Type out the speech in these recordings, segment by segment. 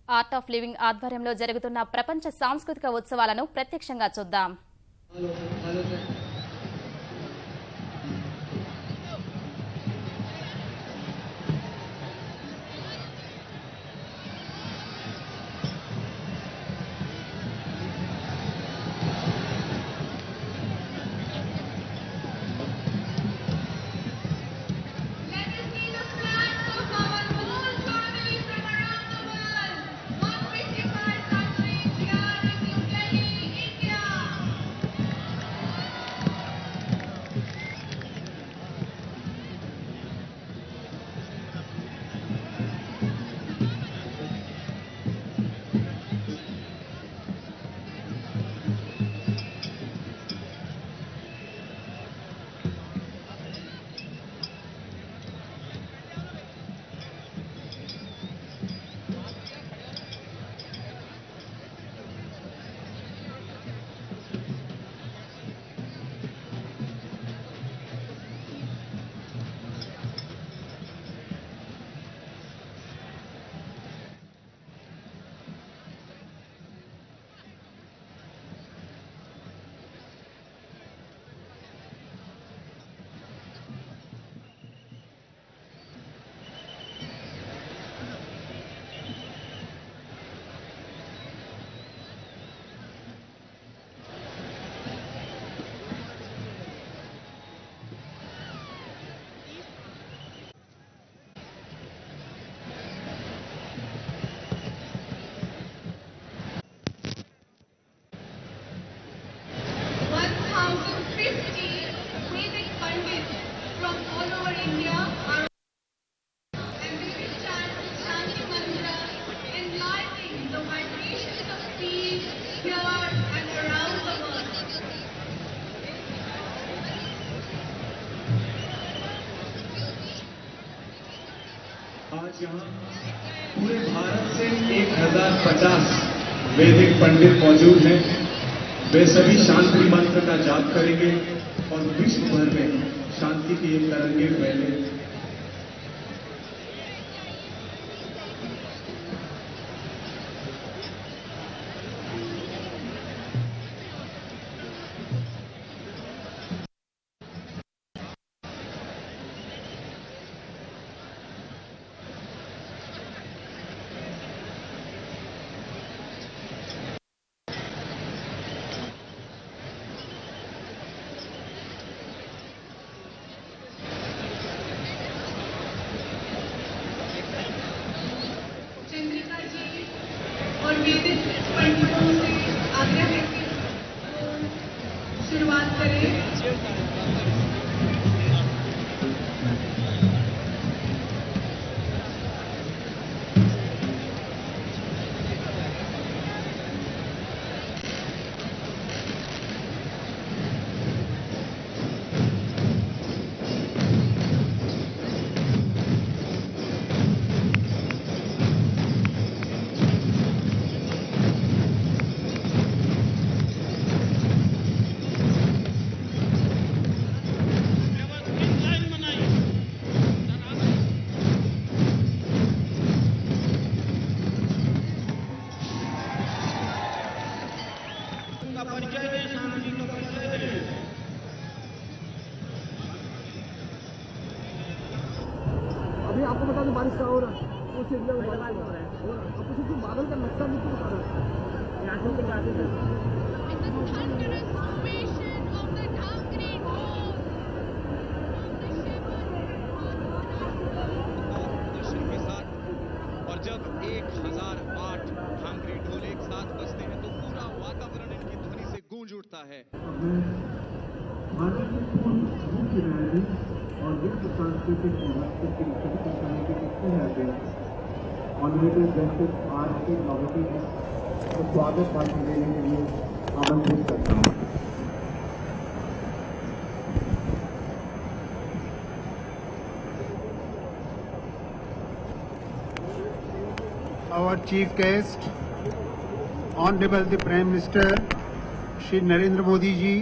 Art of living ఆధ్వర్యంలో జరుగుతున్న ప్రపంచ సాంస్కృతిక ఉత్సవాలను ప్రత్యక్షంగా చూద్దాం. आज यहाँ पूरे भारत से 1050 वैदिक पंडित मौजूद हैं। वे सभी शांति मंत्र का जाप करेंगे और विश्व भर में शांति की एक तरंगे फैले। और वैदिक पंडितों से आग्रह है कि शुरुआत करें। अभी आपको बता दूं बारिश का हो रहा है, उस एरिया में बारिश हो रहा है। आपको सिर्फ बादल का नक्शा नहीं बता रहा है। यहाँ से आगे और जब 1008 भांगरी ढोल एक साथ बजते हैं तो पूरा वातावरण इनकी ध्वनि से गूंज उठता है। और विश्व सांस्कृतिक महोत्सव की सभी कमिटी के सदस्य ऑनरेबल जस्टिस आर.के. नोवेटी को स्वागत भाषण देने के लिए आमंत्रित करता हूँ। Our chief guest, Honorable the Prime Minister, Shri Narendra Modi ji,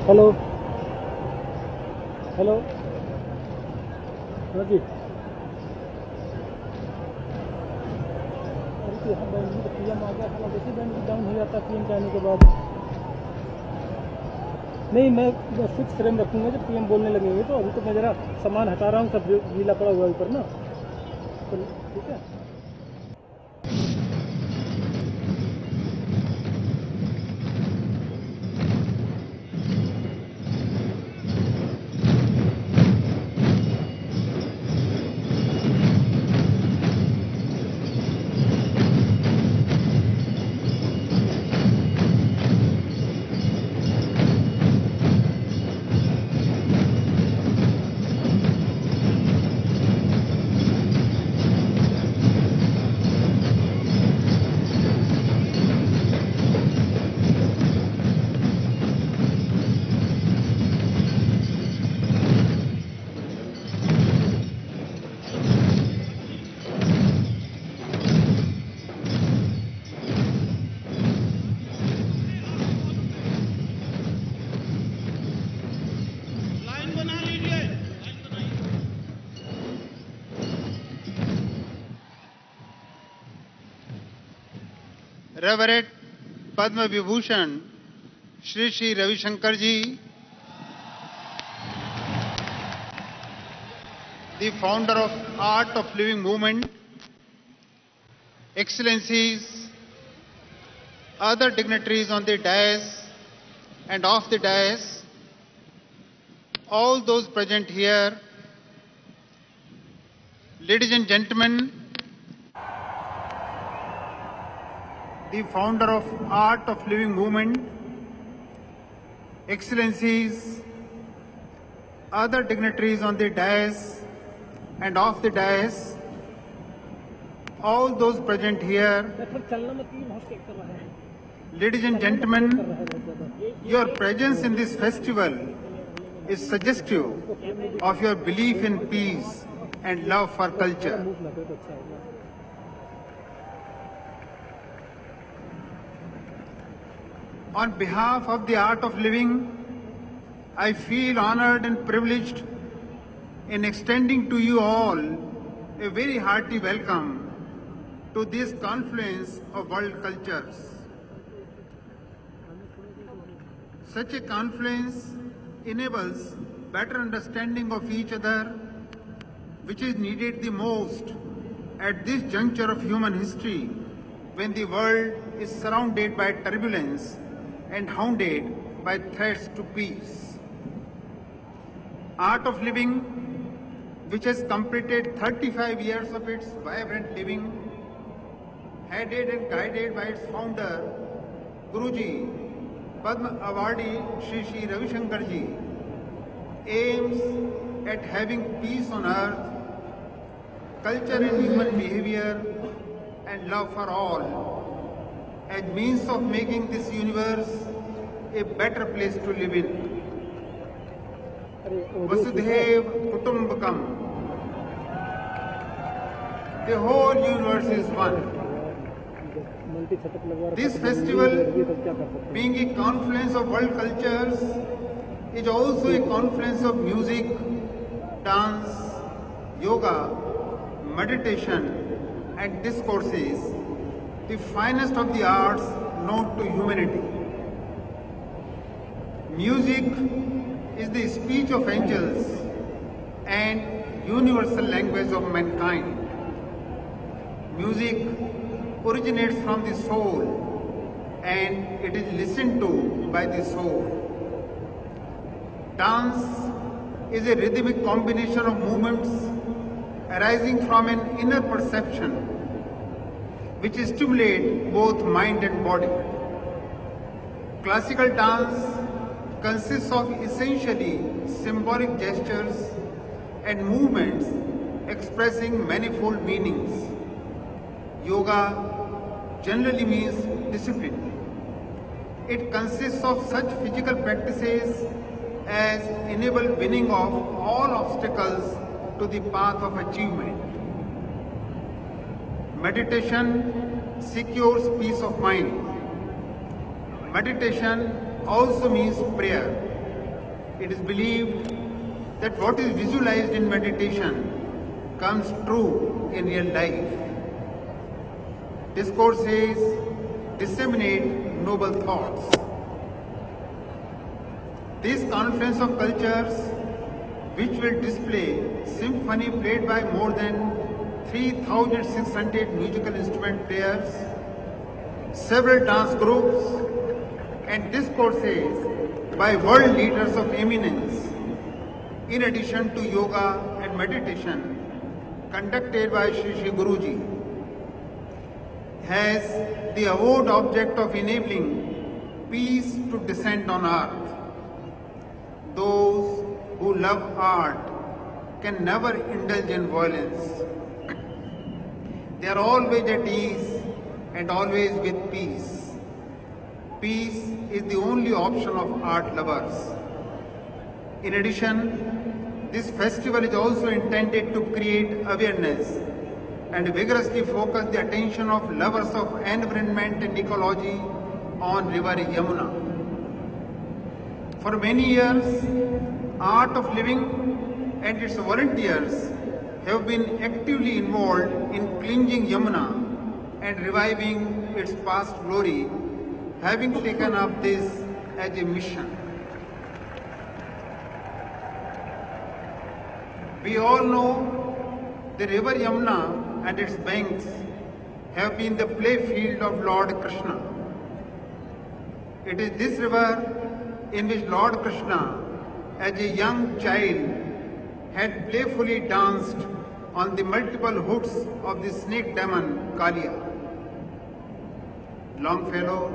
hello hello हाँ जी यहाँ बैंक में पीएम आ गया था, जैसे बैंक डाउन हो जाता है पीएम जाने के बाद। नहीं मैं फिक्स फ्रेम रखूँगा जब पीएम बोलने लगेंगे, तो अभी तो मैं ज़रा सामान हटा रहा हूँ, सब गीला पड़ा हुआ है ऊपर ना, तो ठीक है। Reverend Padma Vibhushan Shri Shri Ravi Shankar Ji, the founder of Art of Living Movement, Excellencies, other dignitaries on the dais and off the dais, all those present here, ladies and gentlemen, the founder of Art of Living Movement, Excellencies, other dignitaries on the dais and off the dais, all those present here, ladies and gentlemen, your presence in this festival is suggestive of your belief in peace and love for culture. On behalf of the Art of Living, I feel honored and privileged in extending to you all a very hearty welcome to this confluence of world cultures. Such a confluence enables better understanding of each other, which is needed the most at this juncture of human history when the world is surrounded by turbulence and hounded by threats to peace. Art of Living, which has completed 35 years of its vibrant living, headed and guided by its founder, Guruji, Padma Awardee Shri Shri Ravi Shankar Ji, aims at having peace on earth, culture and human behavior, and love for all, as means of making this universe a better place to live in. Vasudhaiva Kutumbakam. The whole universe is one. This festival, being a confluence of world cultures, is also a confluence of music, dance, yoga, meditation, and discourses, the finest of the arts known to humanity. Music is the speech of angels and universal language of mankind. Music originates from the soul and it is listened to by the soul. Dance is a rhythmic combination of movements arising from an inner perception which stimulate both mind and body. Classical dance consists of essentially symbolic gestures and movements expressing manifold meanings. Yoga generally means discipline. It consists of such physical practices as enable winning of all obstacles to the path of achievement. Meditation secures peace of mind. Meditation also means prayer. it is believed that what is visualized in meditation comes true in real life. Discourses disseminate noble thoughts. This confluence of cultures, which will display symphony played by more than 3,600 musical instrument players, several dance groups, and discourses by world leaders of eminence, in addition to yoga and meditation conducted by Shri Shri Guruji, has the avowed object of enabling peace to descend on earth. Those who love art can never indulge in violence. They are always at ease and always with peace. Peace is the only option of art lovers. In addition, this festival is also intended to create awareness and vigorously focus the attention of lovers of environment and ecology on River Yamuna. For many years, Art of Living and its volunteers have been actively involved in cleansing Yamuna and reviving its past glory, having taken up this as a mission. We all know the river Yamuna and its banks have been the playfield of Lord Krishna. It is this river in which Lord Krishna, as a young child, had playfully danced on the multiple hoods of the snake demon Kalia. Longfellow,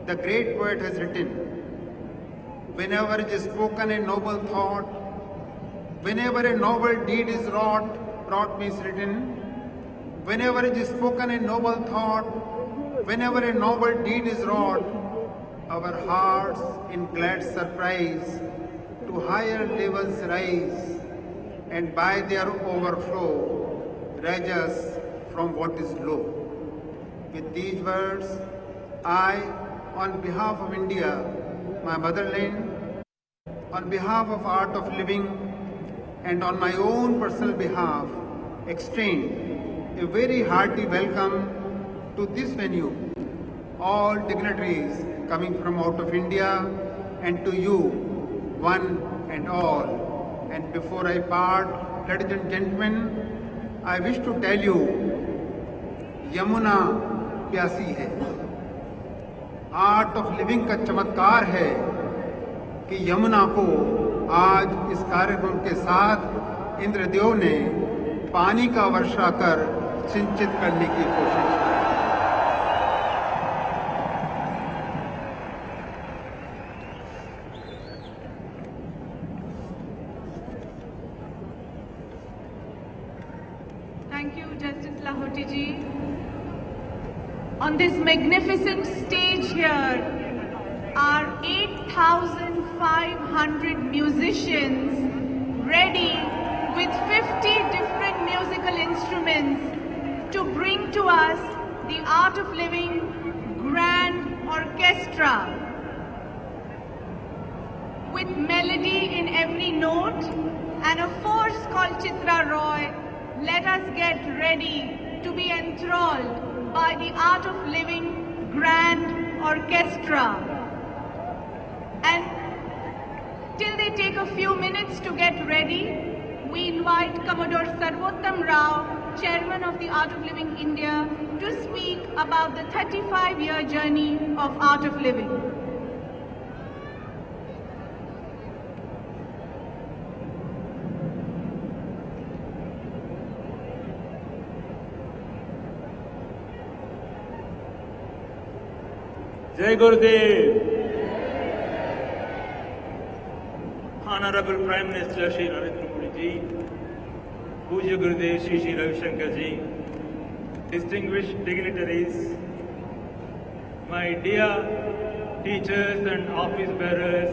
the great poet, has written, "Whenever is spoken a noble thought, whenever a noble deed is wrought means written, whenever is spoken a noble thought, whenever a noble deed is wrought, our hearts in glad surprise to higher levels rise, and by their overflow raise us from what is low." With these words, I, on behalf of India, my motherland, on behalf of Art of Living, and on my own personal behalf, extend a very hearty welcome to this venue, all dignitaries coming from out of India, and to you, one and all. And before I part, ladies and gentlemen, I wish to tell you, Yamuna प्यासी है। Art of living का चमत्कार है कि यमुना को आज इस कार्यक्रम के साथ इंद्रदेव ने पानी का वर्षा कर सिंचित करने की कोशिश की। Thank you, Justice Lahoti ji. On this magnificent stage here are 8,500 musicians ready with 50 different musical instruments to bring to us the Art of Living Grand Orchestra. With melody in every note and a force called Chitra Roy, let us get ready to be enthralled by the Art of Living Grand Orchestra. And till they take a few minutes to get ready, we invite Commodore Sarvottam Rao, Chairman of the Art of Living India, to speak about the 35-year journey of Art of Living. Jai Gurudev. Honorable Prime Minister Shri Narendra Modi ji, Pujya Gurudev Shri Shri Ravi Shankar ji, distinguished dignitaries, my dear teachers and office bearers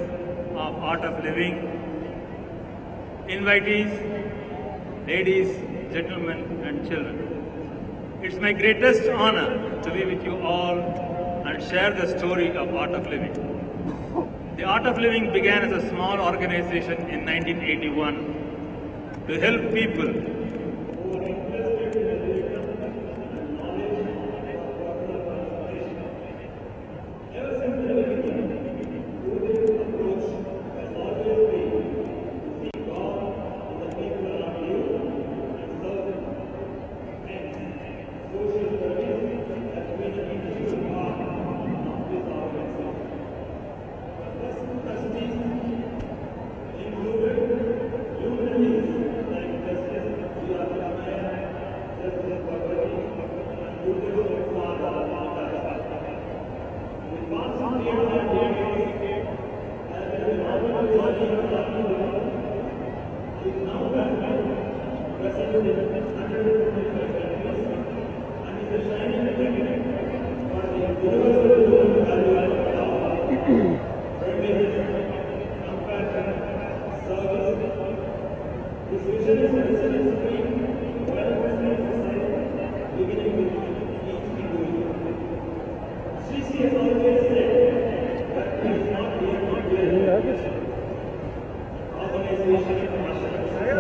of Art of Living, invitees, ladies, gentlemen and children. It's my greatest honor to be with you all and share the story of Art of Living. The Art of Living began as a small organization in 1981 to help people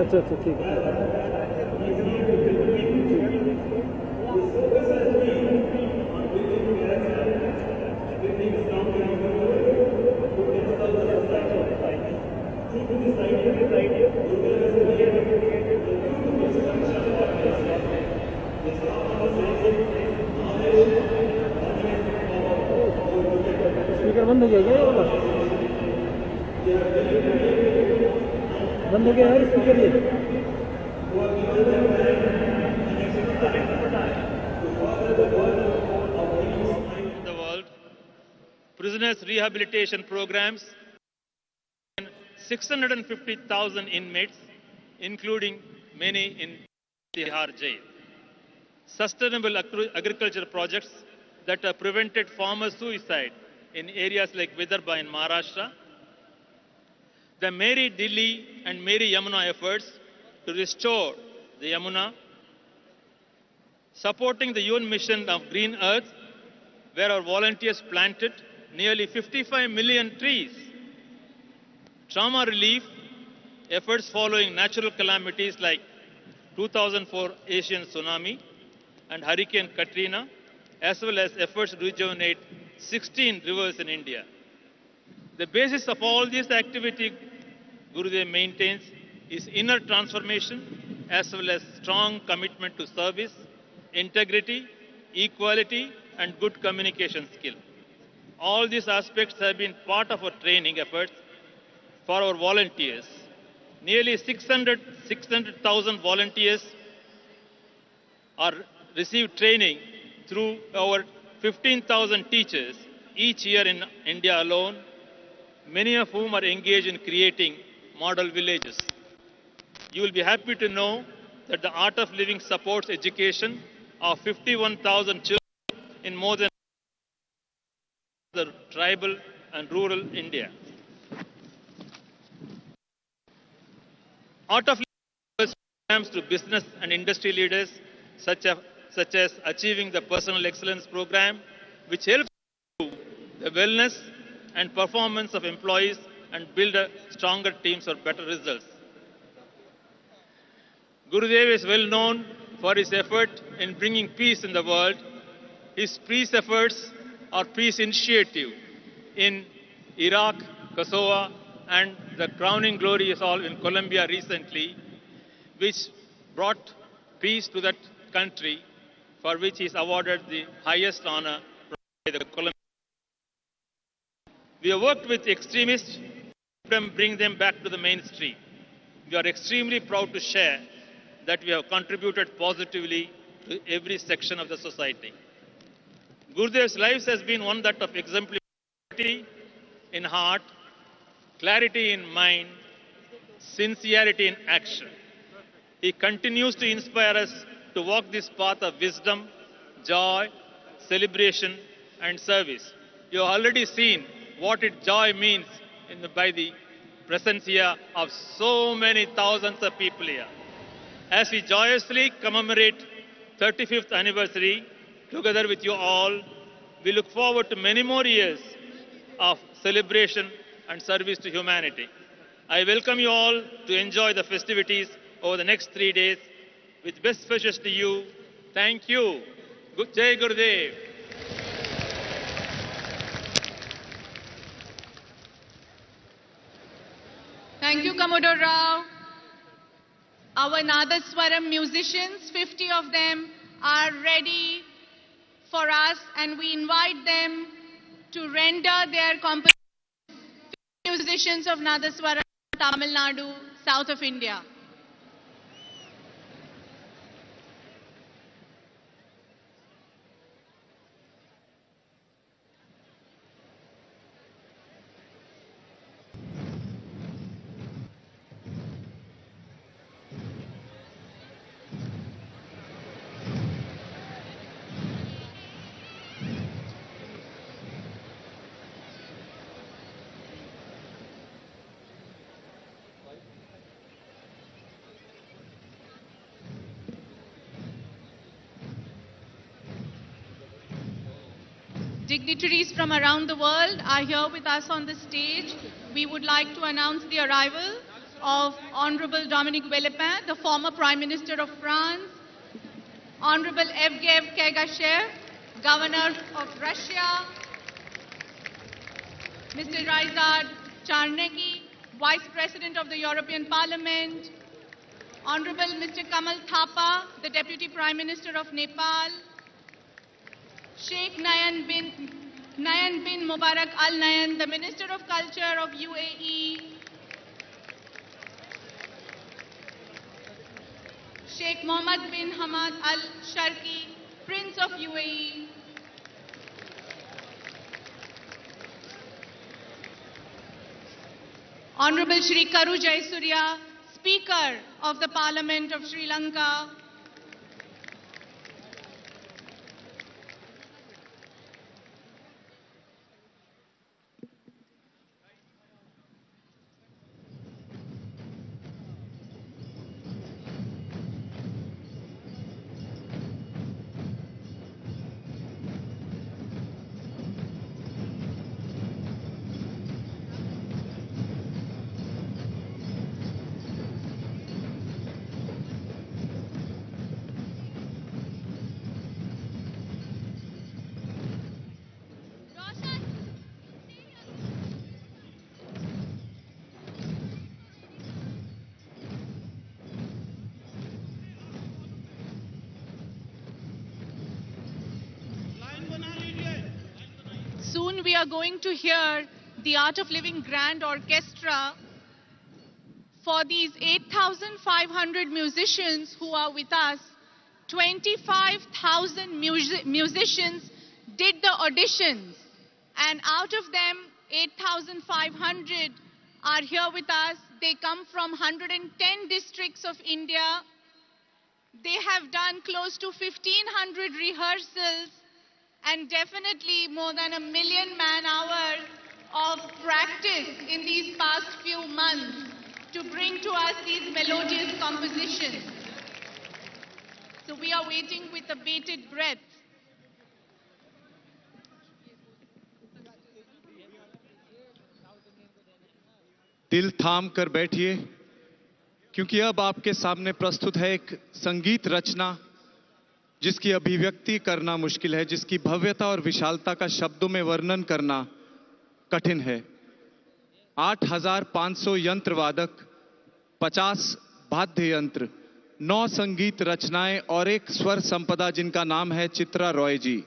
अच्छा अच्छा ठीक है speaker बंद हो गया क्या ये वाला बंद हो गया यार स्पीकर ये the world, prisoners rehabilitation programs, 650,000 inmates, including many in Tihar jail. Sustainable agriculture projects that have prevented farmer suicide in areas like Vidarbha in Maharashtra. The Meri Delhi and Meri Yamuna efforts to restore the Yamuna, supporting the UN mission of Green Earth, where our volunteers planted nearly 55 million trees. Trauma relief efforts following natural calamities like 2004 Asian tsunami and Hurricane Katrina, as well as efforts to rejuvenate 16 rivers in India. The basis of all this activity Gurudev maintains is inner transformation as well as strong commitment to service, integrity, equality, and good communication skill. All these aspects have been part of our training efforts for our volunteers. Nearly 600,000 volunteers are receive training through our 15,000 teachers each year in India alone, many of whom are engaged in creating model villages. You will be happy to know that the Art of Living supports education of 51,000 children in more than the tribal and rural India. Art of Living programs to business and industry leaders such as achieving the Personal Excellence Program, which helps improve the wellness and performance of employees and build a stronger teams for better results. Gurudev is well known for his effort in bringing peace in the world. His peace efforts or peace initiative in Iraq, Kosovo, and the crowning glory is all in Colombia recently, which brought peace to that country, for which he is awarded the highest honor by the Colombian. We have worked with extremists to bring them back to the mainstream. We are extremely proud to share that we have contributed positively to every section of the society. Gurudev's life has been one that of exemplarity in heart, clarity in mind, sincerity in action. He continues to inspire us to walk this path of wisdom, joy, celebration, and service. You have already seen what joy means by the presence here of so many thousands of people here. As we joyously commemorate 35th anniversary together with you all, we look forward to many more years of celebration and service to humanity. I welcome you all to enjoy the festivities over the next 3 days. With best wishes to you, thank you. Jai Gurudev. Thank you, Commodore Rao. Our Nadaswaram musicians, 50 of them, are ready for us, and we invite them to render their compositions. Musicians of Nadaswaram, Tamil Nadu, south of India. Dignitaries from around the world are here with us on the stage. We would like to announce the arrival of Honorable Dominique Villepin, the former Prime Minister of France, Honorable Evgeny Kegashev, Governor of Russia, Mr. Raizad Charnegi, Vice President of the European Parliament, Honorable Mr. Kamal Thapa, the Deputy Prime Minister of Nepal, Sheikh Nayan bin Mubarak Al Nayan, the Minister of Culture of UAE, Sheikh Mohammed bin Hamad Al Sharki, Prince of UAE, Honorable Shri Karu Jayasuriya, Speaker of the Parliament of Sri Lanka, soon we are going to hear the Art of Living Grand Orchestra for these 8,500 musicians who are with us. 25,000 musicians did the auditions, and out of them, 8,500 are here with us. They come from 110 districts of India. They have done close to 1,500 rehearsals and definitely more than 1 million man-hours of practice in these past few months to bring to us these melodious compositions. So we are waiting with a bated breath. दिल थाम कर बैठिए, क्योंकि अब आपके सामने प्रस्तुत है एक संगीत रचना जिसकी अभिव्यक्ति करना मुश्किल है, जिसकी भव्यता और विशालता का शब्दों में वर्णन करना कठिन है। 8,500 यंत्र वादक, 50 वाद्य यंत्र, 9 संगीत रचनाएं और एक स्वर संपदा जिनका नाम है चित्रा रॉय जी,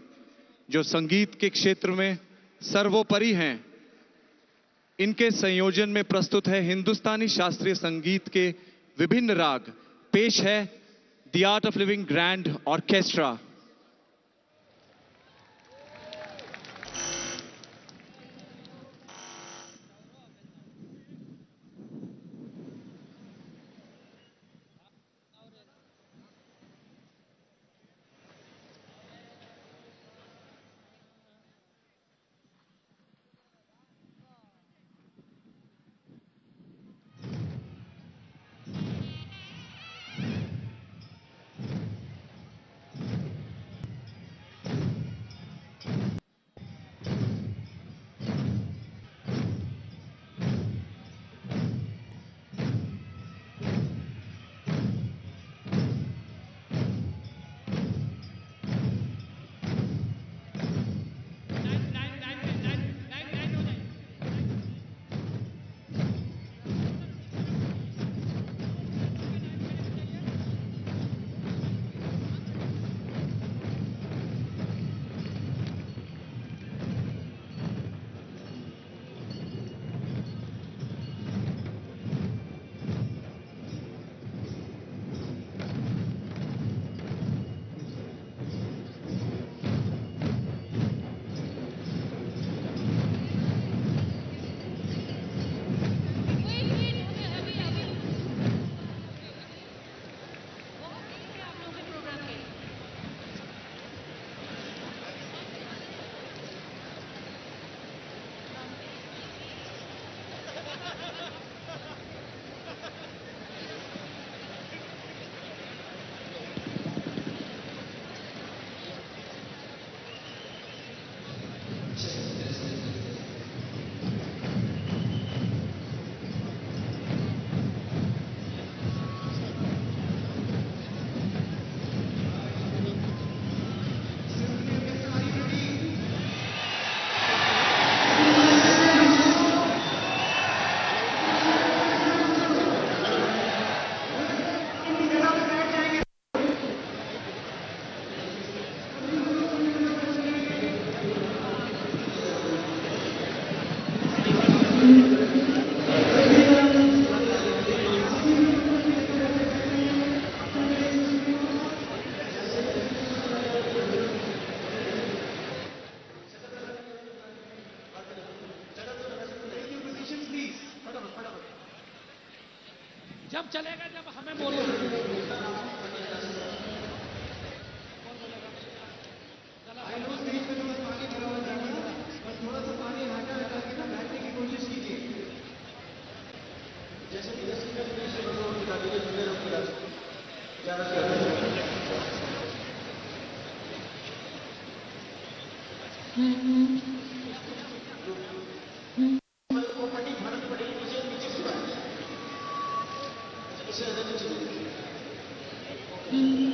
जो संगीत के क्षेत्र में सर्वोपरि हैं। इनके संयोजन में प्रस्तुत है हिंदुस्तानी शास्त्रीय संगीत के विभिन्न राग। पेश है the art of living grand orchestra. जब चलेगा जब हमें बोलना। Mm-hmm.